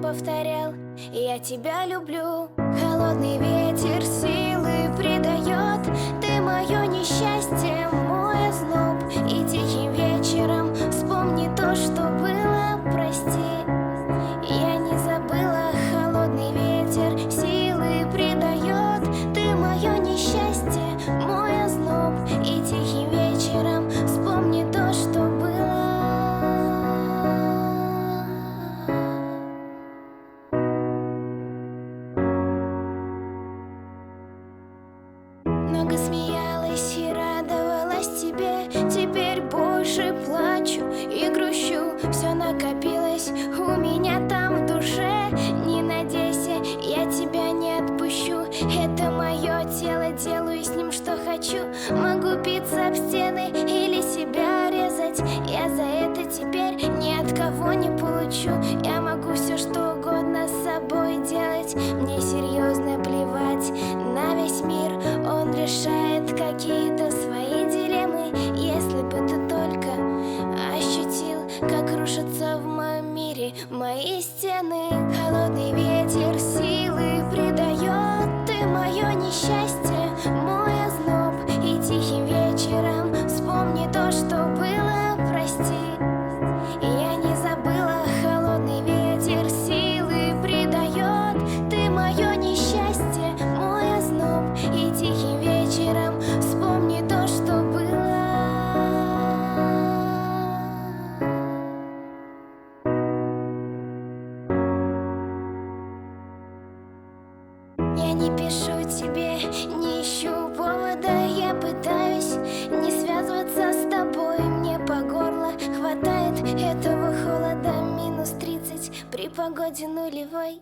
повторял: я тебя люблю. Холодный ветер силы придает, ты мое несчастье, мой озноб. И тихим вечером вспомни то, что было, прости. Я не забыла, холодный ветер силы придает, ты мое несчастье, мой озноб. И тихим вечером вспомни то, что было. Много смеялась и радовалась тебе, теперь больше плачу и грущу. Все накопилось у меня там в душе. Не надейся, я тебя не отпущу. Это мое тело, делаю с ним что хочу. Могу биться об стены или себя резать. Я за это теперь ни от кого не получу. Я могу все что угодно с собой делать. Мне серьезно плевать на весь мир. Он решает какие-то свои дилеммы. Если бы ты только ощутил, как рушатся в моем мире мои стены. Холодный ветер силы придает, ты мое несчастье, мой озноб. И тихим вечером вспомни то, что было, прости. Я не забыла, холодный ветер силы придает, ты мое несчастье, мой озноб. И тихим вечером вспомни то, что было. Я не пишу тебе, не ищу повода. Я пытаюсь не связываться с тобой. Мне по горло хватает этого холода. -30 при погоде нулевой.